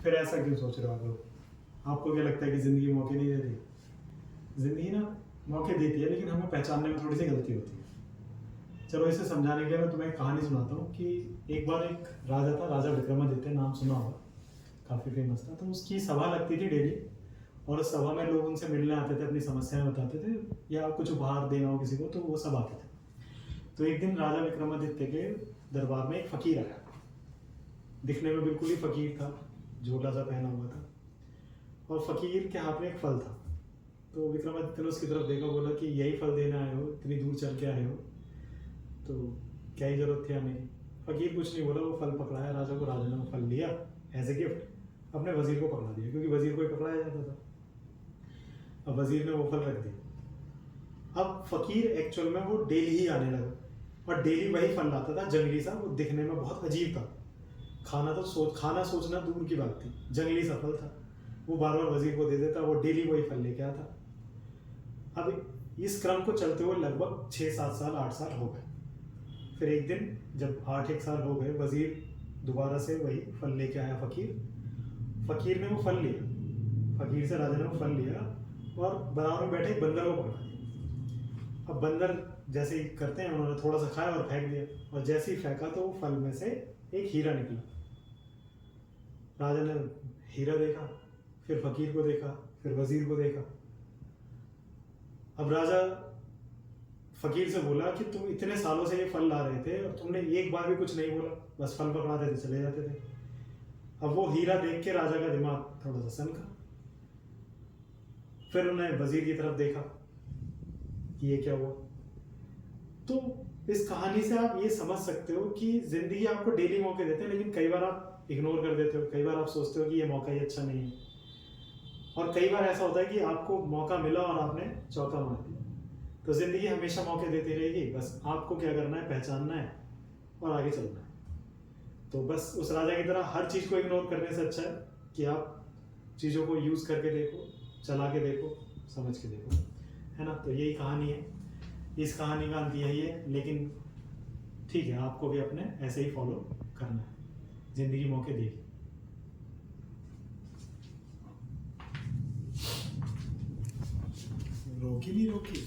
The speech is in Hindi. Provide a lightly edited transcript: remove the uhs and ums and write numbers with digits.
फिर ऐसा क्यों सोच रहे हो आप लोग? आपको क्या लगता है कि ज़िंदगी मौके नहीं देती? ज़िंदगी ना मौके देती है, लेकिन हमें पहचानने में थोड़ी सी गलती होती है। चलो इसे समझाने के लिए मैं तुम्हें एक कहानी सुनाता हूँ कि एक बार एक राजा था, राजा विक्रमादित्य, नाम सुना होगा, काफ़ी फेमस था। तो उसकी सभा लगती थी डेली, और उस सभा में लोग उनसे मिलने आते थे, अपनी समस्याएं बताते थे, या कुछ उपहार देना हो किसी को तो वो सब आते थे। तो एक दिन राजा विक्रमादित्य के दरबार में एक फकीर आया। दिखने में बिल्कुल ही फकीर था, झोला सा पहना हुआ था, और फकीर के हाथ में एक फल था। तो विक्रमादित्य ने उसकी तरफ देखा, बोला कि यही फल देने आए हो, इतनी दूर चल के आए हो, तो क्या ही जरूरत थी आने की। फकीर कुछ नहीं बोला, वो फल पकड़ाया राजा को। राजा ने वो फल लिया एज ए गिफ्ट, अपने वजीर को पकड़ा दिया, क्योंकि वजीर को ही पकड़ाया जाता था। अब वजीर ने वो फल रख दिया। अब फकीर एक्चुअल में वो डेली ही आने लगा, और डेली वही फल लाता था, जंगली सा। वो दिखने में बहुत अजीब था, खाना सोचना दूर की बात थी, जंगली सा फल था। वो बार बार वजीर को दे देता, वो डेली वही फल लेके आता। अब इस क्रम को चलते हुए लगभग 6-7 साल 8 साल हो गए। फिर एक दिन जब 8 साल हो गए, वजीर दोबारा से वही फल लेके आया। फकीर ने वो फल लिया, फकीर से राजा ने वो फल लिया, और बराबर में बैठे एक बंदर को पकड़ा दिया। अब बंदर जैसे ही करते हैं, उन्होंने थोड़ा सा खाया और फेंक दिया, और जैसे ही फेंका तो वो फल में से एक हीरा निकला। राजा ने हीरा देखा, फिर फकीर को देखा, फिर वजीर को देखा। अब राजा फकीर से बोला कि तुम इतने सालों से ये फल ला रहे थे और तुमने एक बार भी कुछ नहीं बोला, बस फल पकड़ाते थे चले जाते थे। अब वो हीरा देख के राजा का दिमाग थोड़ा सा सनका। फिर उन्हें वजीर की तरफ देखा कि ये क्या हुआ। तो इस कहानी से आप ये समझ सकते हो कि जिंदगी आपको डेली मौके देते हैं, लेकिन कई बार आप इग्नोर कर देते हो। कई बार आप सोचते हो कि ये मौका ही अच्छा नहीं है, और कई बार ऐसा होता है कि आपको मौका मिला और आपने चौका मार दिया। तो जिंदगी हमेशा मौके देती रहेगी, बस आपको क्या करना है, पहचानना है और आगे चलना है। तो बस उस राजा की तरह हर चीज़ को इग्नोर करने से अच्छा है कि आप चीज़ों को यूज़ करके देखो, चला के देखो, समझ के देखो, है ना। तो यही कहानी है, इस कहानी का अंत यही है। लेकिन ठीक है, आपको भी अपने ऐसे ही फॉलो करना है, जिंदगी मौके देगी। रोकी नहीं रोकी।